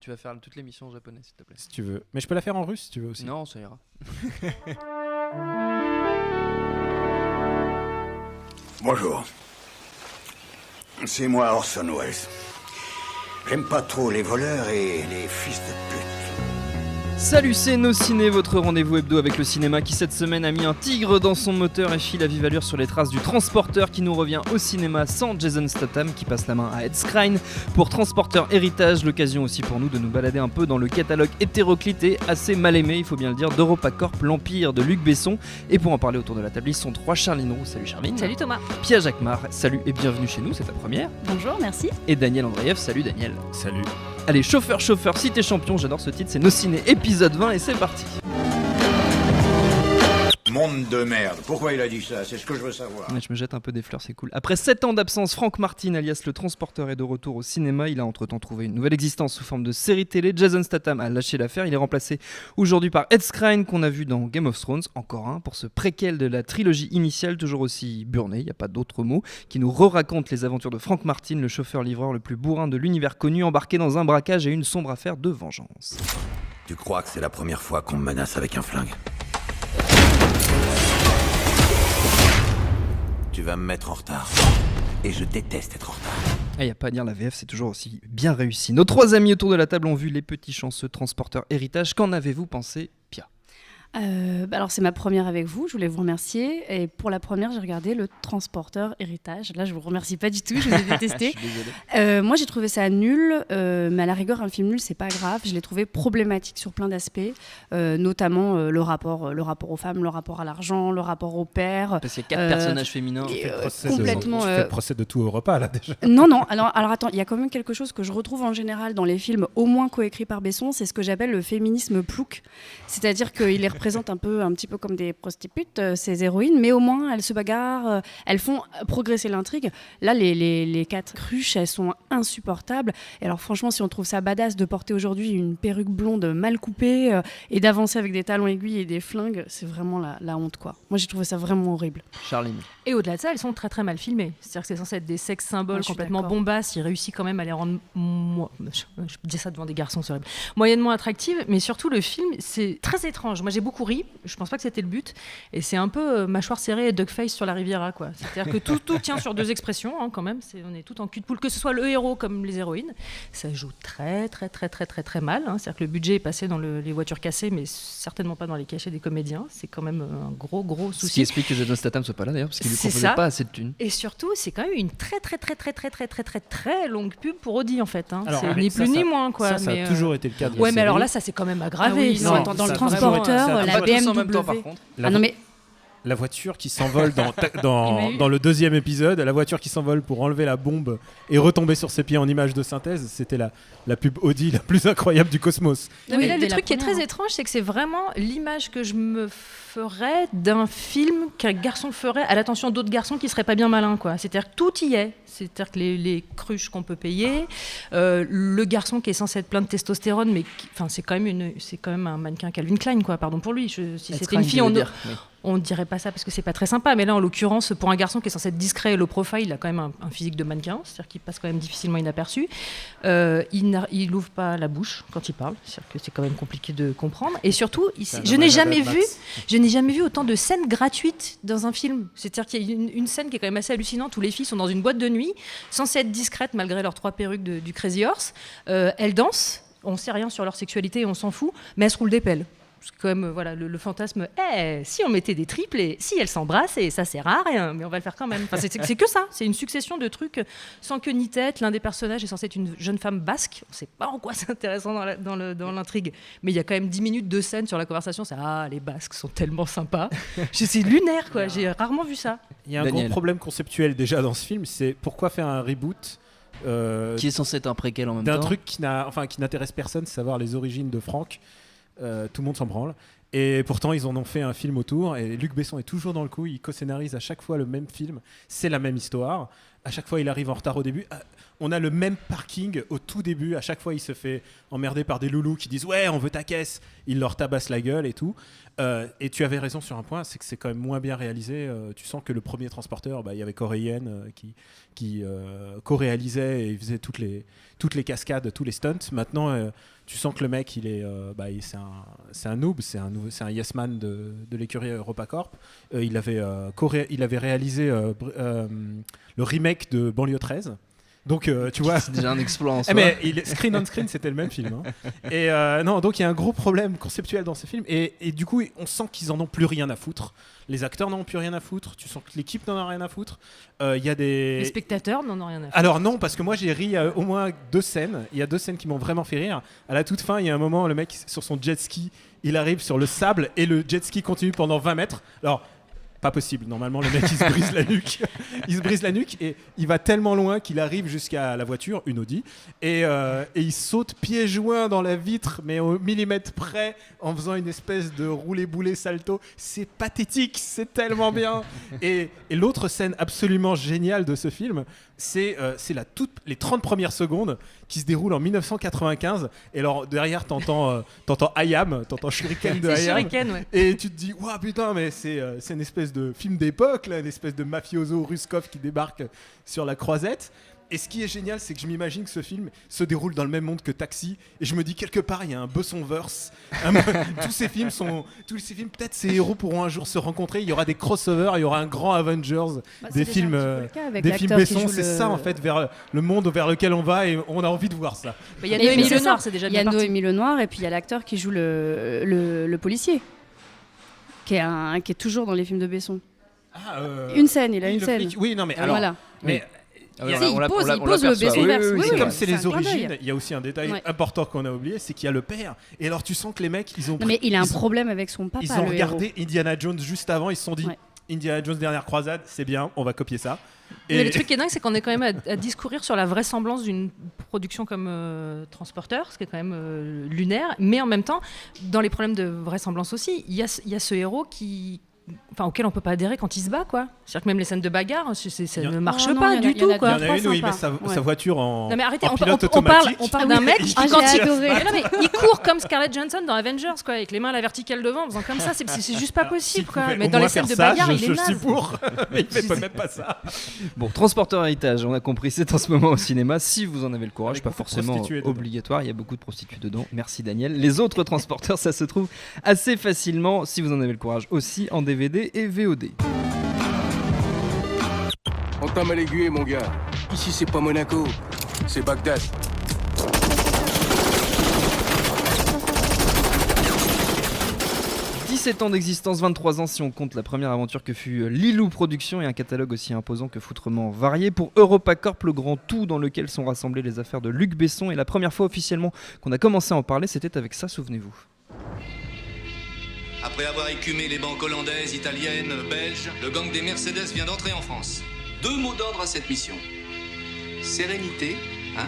Tu vas faire toute l'émission en japonais, s'il te plaît. Si tu veux. Mais je peux la faire en russe si tu veux aussi. Non, ça ira. Bonjour. C'est moi Orson Welles. J'aime pas trop les voleurs et les fils de pute. Salut, c'est Nos Ciné, votre rendez-vous hebdo avec le cinéma qui cette semaine a mis un tigre dans son moteur et file à vive allure sur les traces du Transporteur qui nous revient au cinéma sans Jason Statham qui passe la main à Ed Skrein pour Transporteur Héritage, l'occasion aussi pour nous de nous balader un peu dans le catalogue hétéroclite et assez mal aimé, il faut bien le dire, d'EuropaCorp, l'Empire de Luc Besson. Et pour en parler autour de la table, ils sont trois Charline Roux, salut Charline. Salut Thomas. Pia Jacquemart, salut et bienvenue chez nous, c'est ta première. Bonjour, merci. Et Daniel Andreev, salut Daniel. Salut. Allez, chauffeur, si t'es champion, j'adore ce titre, c'est Nos Ciné épisode 20 et c'est parti. Monde de merde. Pourquoi il a dit ça? C'est ce que je veux savoir. Ouais, je me jette un peu des fleurs, c'est cool. Après 7 ans d'absence, Franck Martin, alias le Transporteur, est de retour au cinéma. Il a entre-temps trouvé une nouvelle existence sous forme de série télé. Jason Statham a lâché l'affaire. Il est remplacé aujourd'hui par Ed Skrein, qu'on a vu dans Game of Thrones, encore un, pour ce préquel de la trilogie initiale, toujours aussi burné, il n'y a pas d'autre mot, qui nous re-raconte les aventures de Franck Martin, le chauffeur-livreur le plus bourrin de l'univers connu, embarqué dans un braquage et une sombre affaire de vengeance. Tu crois que c'est la première fois qu'on me menace avec un flingue? Tu vas me mettre en retard. Et je déteste être en retard. Il n'y a pas à dire, la VF c'est toujours aussi bien réussi. Nos trois amis autour de la table ont vu Les Petits Chanceux Transporteurs Héritage. Qu'en avez-vous pensé, Pia? Alors c'est ma première avec vous, je voulais vous remercier. Et pour la première, j'ai regardé le Transporteur Héritage. Là, je vous remercie pas du tout, je vous ai détesté. Je suis désolé. Moi, j'ai trouvé ça nul, mais à la rigueur, un film nul, c'est pas grave. Je l'ai trouvé problématique sur plein d'aspects, notamment le rapport aux femmes, le rapport à l'argent, le rapport au père. Parce qu'il y a 4 personnages féminins. Complètement. Tu fais le procès de tout Europa là déjà. Non. Alors attends, il y a quand même quelque chose que je retrouve en général dans les films, au moins coécrits par Besson, c'est ce que j'appelle le féminisme plouc. C'est-à-dire qu'il les représente un petit peu comme des prostituées, ces héroïnes, mais au moins elles se bagarrent, elles font progresser l'intrigue. Là, les 4 cruches, elles sont insupportables. Et alors franchement, si on trouve ça badass de porter aujourd'hui une perruque blonde mal coupée et d'avancer avec des talons aiguilles et des flingues, c'est vraiment la honte, quoi. Moi, j'ai trouvé ça vraiment horrible. Charline. Et au-delà de ça, elles sont très très mal filmées. C'est-à-dire que c'est censé être des sex symboles complètement bombasses. Il réussit quand même à les rendre, je dis ça devant des garçons, c'est horrible, moyennement attractives. Mais surtout, le film, c'est très étrange. Moi, j'ai beaucoup ri. Je pense pas que c'était le but. Et c'est un peu mâchoire serrée et duckface sur la Riviera, quoi. C'est-à-dire que tout tient sur 2 expressions, hein, quand même. On est tout en cul de poule, que ce soit le héros comme les héroïnes. Ça joue très très très très très très mal. Hein. C'est-à-dire que le budget est passé dans les voitures cassées, mais certainement pas dans les cachets des comédiens. C'est quand même un gros souci. Ce qui explique que Jason Statham soit pas là d'ailleurs, parce qu'il lui proposait pas assez de thunes. Et surtout, c'est quand même une très très très très très très très très très longue pub pour Audi en fait. Hein. Alors, c'est ni plus ni moins, quoi. Ça a toujours été le cas de la Ouais, mais série. alors là, ça s'est quand même aggravé. Ah oui, non, Attends, dans le ça a transporteur, vraiment été- la Pas tous en même BMW. temps, par contre. Non mais La voiture qui s'envole dans le deuxième épisode, la voiture qui s'envole pour enlever la bombe et retomber sur ses pieds en image de synthèse, c'était la pub Audi la plus incroyable du cosmos. Non, mais là, Oui, le dès la truc qui est première, très hein. étrange, c'est que c'est vraiment l'image que je me ferais d'un film qu'un garçon ferait à l'attention d'autres garçons qui seraient pas bien malins, quoi. C'est-à-dire que tout y est. C'est-à-dire que les cruches qu'on peut payer, le garçon qui est censé être plein de testostérone, mais c'est quand même un mannequin Calvin Klein, quoi. Pardon pour lui. Si c'était une fille, on ne dirait pas ça parce que c'est pas très sympa. Mais là, en l'occurrence, pour un garçon qui est censé être discret et low profile, il a quand même un physique de mannequin, c'est-à-dire qu'il passe quand même difficilement inaperçu. Il n'ouvre pas la bouche quand il parle, c'est-à-dire que c'est quand même compliqué de comprendre. Et surtout, je n'ai jamais vu autant de scènes gratuites dans un film. C'est-à-dire qu'il y a une scène qui est quand même assez hallucinante où les filles sont dans une boîte de nuit, censées être discrètes malgré leurs 3 perruques du Crazy Horse. Elles dansent, on sait rien sur leur sexualité, on s'en fout, mais elles se roulent des pelles. Parce que quand même, voilà, le fantasme, si on mettait des triples et si elles s'embrassent, et ça sert à rien, mais on va le faire quand même. Enfin, c'est que ça, c'est une succession de trucs sans queue ni tête. L'un des personnages est censé être une jeune femme basque, on ne sait pas en quoi c'est intéressant dans l'intrigue, mais il y a quand même 10 minutes de scène sur la conversation, c'est « Ah, les Basques sont tellement sympas ». C'est lunaire, quoi, j'ai rarement vu ça. Il y a un Daniel. gros problème conceptuel déjà dans ce film, c'est pourquoi faire un reboot Qui est censé être un préquel en même d'un temps. truc qui n'intéresse personne, savoir les origines de Franck. Tout le monde s'en branle. Et pourtant, ils en ont fait un film autour. Et Luc Besson est toujours dans le coup. Il co-scénarise à chaque fois le même film. C'est la même histoire. À chaque fois, il arrive en retard au début. On a le même parking au tout début. À chaque fois, il se fait emmerder par des loulous qui disent « Ouais, on veut ta caisse !» Il leur tabasse la gueule et tout. Et tu avais raison sur un point, c'est que c'est quand même moins bien réalisé. Tu sens que le premier transporteur, il y avait Corey Yuen qui co-réalisait et il faisait toutes les cascades, tous les stunts. Maintenant, tu sens que le mec, c'est un noob, c'est un yes man de l'écurie EuropaCorp. Il avait réalisé le remake de Banlieue 13. Donc tu vois, c'est déjà un exploit en soi. Mais screen on screen, c'était le même film. Hein. Et non, donc il y a un gros problème conceptuel dans ces films. Et du coup, on sent qu'ils en ont plus rien à foutre. Les acteurs n'en ont plus rien à foutre. Tu sens que l'équipe n'en a rien à foutre. Il y a des. Les spectateurs n'en ont rien à foutre. Alors non, parce que moi j'ai ri au moins 2 scènes. Il y a 2 scènes qui m'ont vraiment fait rire. À la toute fin, il y a un moment, le mec sur son jet ski, il arrive sur le sable et le jet ski continue pendant 20 mètres. Alors. Pas possible. Normalement, le mec, il se brise la nuque. Il se brise la nuque et il va tellement loin qu'il arrive jusqu'à la voiture, une Audi, et il saute pieds joints dans la vitre, mais au millimètre près, en faisant une espèce de roulé-boulé salto. C'est pathétique, c'est tellement bien. Et l'autre scène absolument géniale de ce film, c'est les 30 premières secondes qui se déroulent en 1995. Et alors, derrière, t'entends Hayam, t'entends Shuriken de Hayam. Shuriken, ouais. Et tu te dis, waouh, putain, mais c'est une espèce de film d'époque, là, une espèce de mafioso Ruskov qui débarque sur la croisette. Et ce qui est génial, c'est que je m'imagine que ce film se déroule dans le même monde que Taxi. Et je me dis, quelque part, il y a un Bessonverse. Tous ces films, peut-être ces héros pourront un jour se rencontrer. Il y aura des crossovers, il y aura un grand Avengers des films Besson. C'est ça, en fait, vers le monde vers lequel on va et on a envie de voir ça. Il y a Noémie Lenoir, c'est déjà bien parti. Il y a Noémie Lenoir et puis il y a l'acteur qui joue le policier, qui est toujours dans les films de Besson. Une scène, il a une scène. Flic. Oui, non, mais alors... Voilà. Mais, il pose le Bessonverse. Oui, comme c'est les origines, il y a aussi un détail important qu'on a oublié, c'est qu'il y a le père. Et alors tu sens que les mecs, mais il a un problème avec son papa. Ils ont regardé Indiana Jones juste avant, ils se sont dit Indiana Jones Dernière Croisade, c'est bien, on va copier ça. Mais le truc qui est dingue, c'est qu'on est quand même à discourir sur la vraisemblance d'une production comme Transporteur, ce qui est quand même lunaire. Mais en même temps, dans les problèmes de vraisemblance aussi, il y a ce héros auquel on peut pas adhérer quand il se bat, quoi. C'est-à-dire que même les scènes de bagarre, ça ne marche pas du tout, quoi. Il y en a une où il met sa voiture en pilote on automatique. On parle d'un mec qui, quand il court comme Scarlett Johansson dans Avengers, quoi, avec les mains à la verticale devant, en faisant comme ça, c'est juste pas possible, quoi. Mais dans les scènes de bagarre, il est naze. Je suis pour, mais il fait même pas ça. Bon, Transporteur Héritage, on a compris, c'est en ce moment au cinéma. Si vous en avez le courage, pas forcément obligatoire, il y a beaucoup de prostituées dedans. Merci Daniel. Les autres transporteurs, ça se trouve assez facilement, si vous en avez le courage, aussi en DVD et VOD. On t'a mal aiguillé, mon gars. Ici, c'est pas Monaco, c'est Bagdad. « 17 ans d'existence, 23 ans si on compte la première aventure que fut Lilou Productions et un catalogue aussi imposant que foutrement varié pour EuropaCorp, le grand tout dans lequel sont rassemblées les affaires de Luc Besson. Et la première fois officiellement qu'on a commencé à en parler, c'était avec ça, souvenez-vous. Après avoir écumé les banques hollandaises, italiennes, belges, le gang des Mercedes vient d'entrer en France. 2 mots d'ordre à cette mission. Sérénité, hein?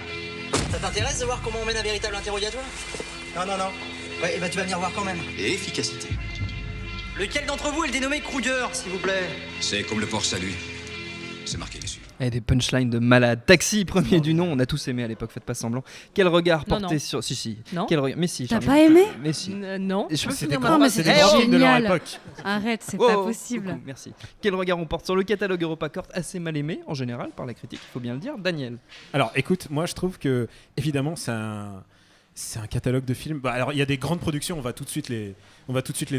Ça t'intéresse de voir comment on mène un véritable interrogatoire? Non. Ouais, tu vas venir voir quand même. Et efficacité. Lequel d'entre vous est le dénommé Kruger, s'il vous plaît? C'est comme le port Salut. C'est marqué dessus. Et des punchlines de malade. Taxi, premier du nom, on a tous aimé à l'époque, faites pas semblant. Quel regard porté sur... Si. Non. Quel regard... Mais si. T'as pas aimé? Mais si. Non. Je C'était génial. Arrête, c'est pas possible. Coucou, merci. Quel regard on porte sur le catalogue EuropaCorp, assez mal aimé en général par la critique, il faut bien le dire. Daniel. Alors écoute, moi je trouve que évidemment c'est un catalogue de films. Alors il y a des grandes productions, on va tout de suite les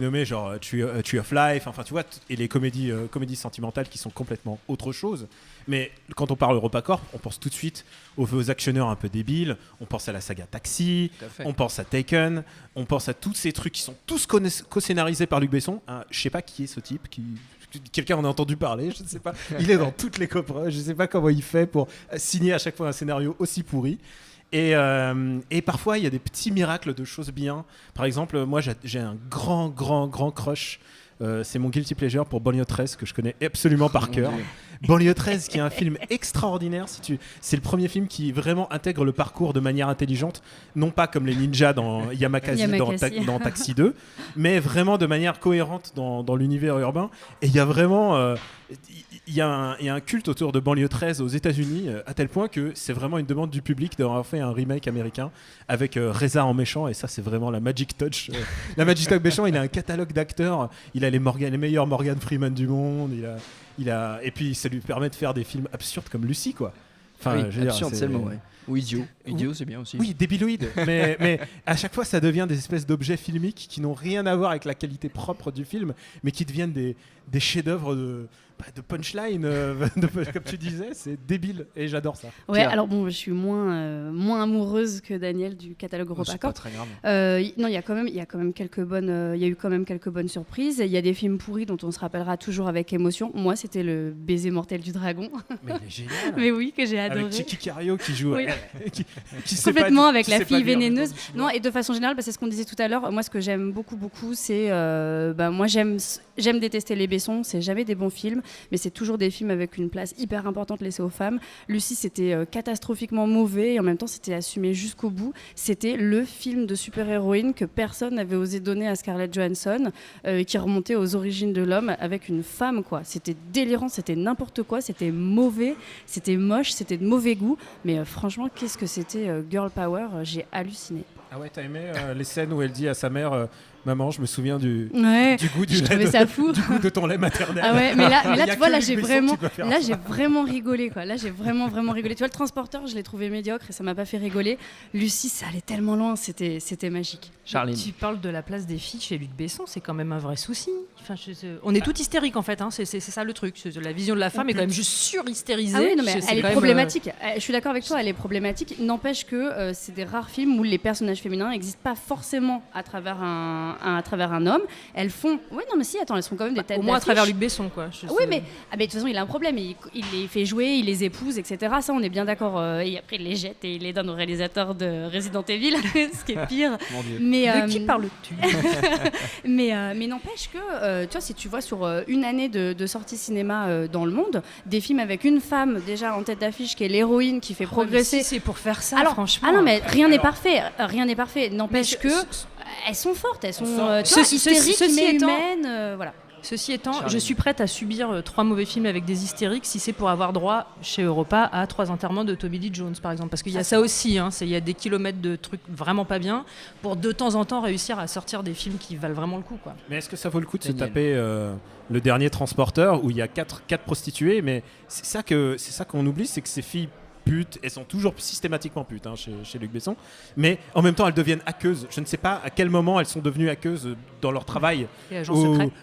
nommer, genre Tree of Life, enfin tu vois, et les comédies sentimentales qui sont complètement autre chose. Mais quand on parle EuropaCorp, on pense tout de suite aux actionneurs un peu débiles, on pense à la saga Taxi, on pense à Taken, on pense à tous ces trucs qui sont tous co-scénarisés par Luc Besson. Je sais pas qui est ce type, quelqu'un en a entendu parler, je ne sais pas. Il est dans toutes les coproches, je ne sais pas comment il fait pour signer à chaque fois un scénario aussi pourri. Et parfois, il y a des petits miracles de choses bien. Par exemple, moi, j'ai un grand crush. C'est mon guilty pleasure pour Banlieue 13 que je connais absolument par cœur. Banlieue 13 qui est un film extraordinaire. C'est le premier film qui vraiment intègre le parcours de manière intelligente, non pas comme les ninjas dans Yamakasi. Dans Taxi 2, mais vraiment de manière cohérente dans l'univers urbain. Et il y a vraiment il y a un culte autour de Banlieue 13 aux États-Unis, à tel point que c'est vraiment une demande du public d'avoir fait un remake américain avec Reza en méchant, et ça c'est vraiment la Magic Touch. La Magic Touch méchant, il a un catalogue d'acteurs, il a les meilleurs Morgan Freeman du monde, et puis ça lui permet de faire des films absurdes comme Lucy, quoi. Enfin, je veux dire, absurde, c'est le mot, ouais. Ou idiot. Idiot, c'est bien aussi. Oui, débiloïde. mais à chaque fois, ça devient des espèces d'objets filmiques qui n'ont rien à voir avec la qualité propre du film, mais qui deviennent des chefs-d'œuvre de punchline, comme tu disais. C'est débile et j'adore ça. Ouais, alors bon, je suis moins amoureuse que Daniel du catalogue EuropaCorp. C'est pas très grave. Non, il y a quand même quelques bonnes surprises. Il y a des films pourris dont on se rappellera toujours avec émotion. Moi, c'était le Baiser mortel du dragon. Mais il est génial. Mais oui, que j'ai adoré. Avec Chiqui Cario qui joue. Oui. qui sait complètement pas, avec qui la sait fille pas lire vénéneuse. le chinois. Non, et de façon générale, c'est ce qu'on disait tout à l'heure. Moi, ce que j'aime beaucoup, c'est moi j'aime détester les Besson. C'est jamais des bons films, mais c'est toujours des films avec une place hyper importante laissée aux femmes. Lucy, c'était catastrophiquement mauvais et en même temps, c'était assumé jusqu'au bout. C'était le film de super-héroïne que personne n'avait osé donner à Scarlett Johansson, qui remontait aux origines de l'homme avec une femme, quoi. C'était délirant, c'était n'importe quoi, c'était mauvais, c'était moche, c'était de mauvais goût. Mais franchement, qu'est-ce que c'était Girl Power, j'ai halluciné. Ah ouais, t'as aimé les scènes où elle dit à sa mère maman, je me souviens du goût du je lait trouvais ça fou. du goût de ton lait maternel. Ah ouais, mais là tu vois, là j'ai Besson vraiment rigolé, quoi. Là j'ai vraiment rigolé. Tu vois, le transporteur, je l'ai trouvé médiocre et ça m'a pas fait rigoler. Lucie, ça allait tellement loin, c'était magique. Charline. Tu parles de la place des filles chez Luc Besson, c'est quand même un vrai souci. Enfin, on est tout hystérique en fait, hein. C'est ça le truc. La vision de la femme est quand même juste sur-hystérisée. Ah oui, non, mais elle est quand même, problématique. Je suis d'accord avec toi, elle est problématique. N'empêche que c'est des rares films où les personnages féminins n'existent pas forcément à travers un homme. Elles font. Ouais, non, mais si, attends, elles sont quand même des têtes au moins à d'affiche. travers Luc Besson, quoi. Oui, mais de toute façon, il a un problème. Il les fait jouer, il les épouse, etc. Ça, on est bien d'accord. Et après, il les jette et il les donne au réalisateur de Resident Evil, ce qui est pire. Mais, de qui parles-tu? mais n'empêche que, tu vois, si tu vois sur une année de sorties cinéma dans le monde, des films avec une femme déjà en tête d'affiche qui est l'héroïne, qui fait progresser. Si c'est pour faire ça, alors, franchement. Ah non, mais rien n'est parfait. Rien n'est parfait. N'empêche que elles sont fortes, elles sont tu vois, hystériques, mais humaines. Voilà. Ceci étant, je suis prête à subir 3 mauvais films avec des hystériques si c'est pour avoir droit chez Europa à 3 enterrements de Tommy Lee Jones, par exemple. Parce qu'il y a ça aussi, hein, il y a des kilomètres de trucs vraiment pas bien pour de temps en temps réussir à sortir des films qui valent vraiment le coup, quoi. Mais est-ce que ça vaut le coup de se Daniel. taper le dernier Transporteur où il y a 4 prostituées, mais c'est ça qu'on oublie, c'est que ces filles putes, elles sont toujours systématiquement putes, hein, chez Luc Besson, mais en même temps elles deviennent hackeuses. Je ne sais pas à quel moment elles sont devenues hackeuses dans leur travail. Et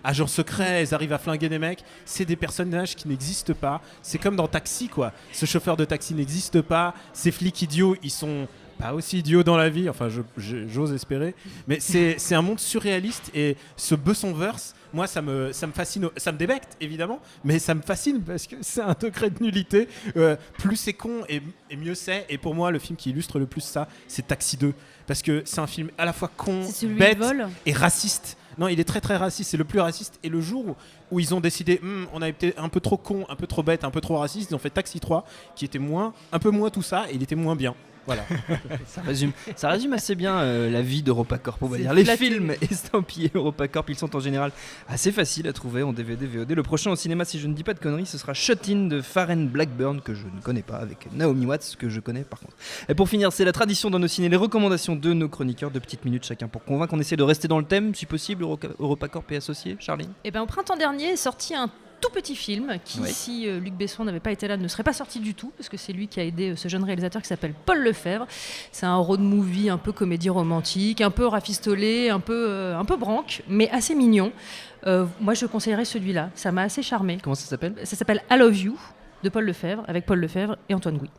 agents secrets, elles arrivent à flinguer des mecs. C'est des personnages qui n'existent pas. C'est comme dans Taxi, quoi. Ce chauffeur de taxi n'existe pas. Ces flics idiots, ils sont pas aussi idiots dans la vie, enfin j'ose espérer, mais c'est un monde surréaliste, et ce Bessonverse, moi ça me fascine, ça me débecte évidemment, mais ça me fascine parce que c'est un degré de nullité, plus c'est con et mieux c'est, et pour moi le film qui illustre le plus ça, c'est Taxi 2, parce que c'est un film à la fois con, bête et raciste. Non, il est très très raciste, c'est le plus raciste, et le jour où ils ont décidé on a été un peu trop con, un peu trop bête, un peu trop raciste, ils ont fait Taxi 3 qui était un peu moins tout ça, et il était moins bien. Voilà. Ça résume assez bien la vie d'EuropaCorp, on va dire. Les films estampillés EuropaCorp, ils sont en général assez faciles à trouver en DVD, VOD. Le prochain au cinéma, si je ne dis pas de conneries, ce sera Shut In de Farren Blackburn, que je ne connais pas, avec Naomi Watts, que je connais par contre. Et pour finir, c'est la tradition dans nos ciné, les recommandations de nos chroniqueurs, de petites minutes chacun pour convaincre. On essaie de rester dans le thème, si possible, EuropaCorp et associés. Charline. Et ben, au printemps dernier est sorti un tout petit film qui, si Luc Besson n'avait pas été là, ne serait pas sorti du tout, parce que c'est lui qui a aidé ce jeune réalisateur qui s'appelle Paul Lefebvre. C'est un road movie un peu comédie romantique, un peu rafistolé, un peu branque, mais assez mignon. Moi, je conseillerais celui-là. Ça m'a assez charmé. Comment ça s'appelle ? Ça s'appelle I Love You de Paul Lefebvre, avec Paul Lefebvre et Antoine Gouy.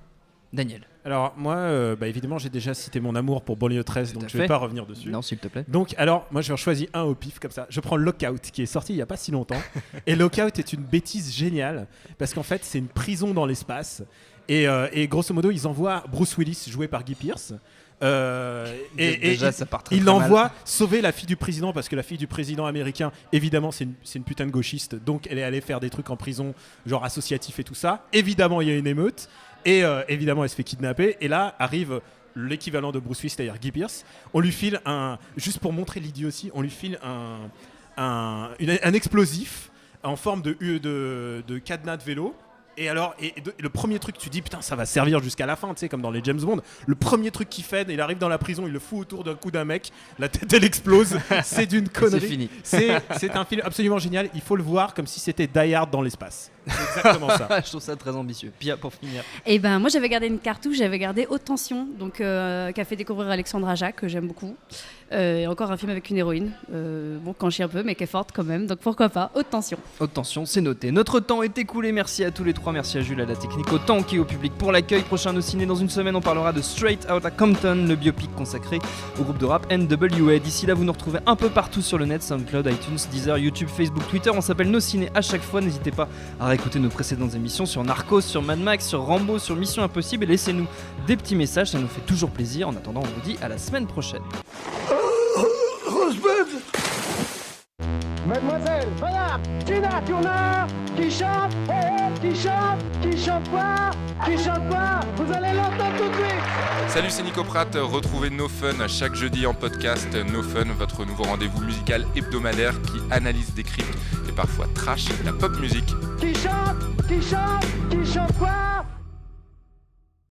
Daniel. Alors moi, évidemment, j'ai déjà cité mon amour pour Banlieue 13, donc je ne vais pas revenir dessus. Non, s'il te plaît. Donc alors, moi, je vais en choisir un au pif, comme ça. Je prends Lockout, qui est sorti il n'y a pas si longtemps. Et Lockout est une bêtise géniale, parce qu'en fait, c'est une prison dans l'espace. Et grosso modo, ils envoient Bruce Willis, joué par Guy Pearce. Déjà, ça part très, il très l'envoie mal. sauver la fille du président, parce que la fille du président américain, évidemment, c'est une putain de gauchiste, donc elle est allée faire des trucs en prison, genre associatif et tout ça. Évidemment, il y a une émeute, et évidemment, elle se fait kidnapper, et là arrive l'équivalent de Bruce Willis, c'est-à-dire Guy Pearce. On lui file juste pour montrer l'idiotie, on lui file un explosif en forme de cadenas de vélo. Et alors, le premier truc, tu dis putain, ça va servir jusqu'à la fin, tu sais, comme dans les James Bond. Le premier truc qu'il fait, il arrive dans la prison, il le fout autour d'un cou d'un mec, la tête elle explose. C'est d'une connerie. C'est fini. C'est un film absolument génial. Il faut le voir comme si c'était Die Hard dans l'espace. C'est exactement ça. Je trouve ça très ambitieux. Pia, pour finir. Et ben moi j'avais gardé une cartouche, j'avais gardé Haute Tension, donc qu'a fait découvrir Alexandra Jacques, que j'aime beaucoup. Et encore un film avec une héroïne, bon quand je chie un peu, mais qui est forte quand même, donc pourquoi pas Haute Tension. Haute tension, c'est noté. Notre temps est écoulé. Merci à tous les trois. Merci à Jules à la technique, au temps et au public pour l'accueil. Prochain au ciné dans une semaine, on parlera de Straight Outta Compton, le biopic consacré au groupe de rap NWA. D'ici là, vous nous retrouvez un peu partout sur le net, SoundCloud, iTunes, Deezer, YouTube, Facebook, Twitter. On s'appelle Nos Ciné à chaque fois. N'hésitez pas à réécouter nos précédentes émissions sur Narcos, sur Mad Max, sur Rambo, sur Mission Impossible et laissez-nous des petits messages, ça nous fait toujours plaisir. En attendant, on vous dit à la semaine prochaine. Mademoiselle, madame, Tina Turner, qui chante, qui chante quoi, vous allez l'entendre tout de suite. Salut, c'est Nico Pratt, retrouvez No Fun chaque jeudi en podcast. No Fun, votre nouveau rendez-vous musical hebdomadaire qui analyse, décrypte et parfois trash la pop musique. Qui chante quoi.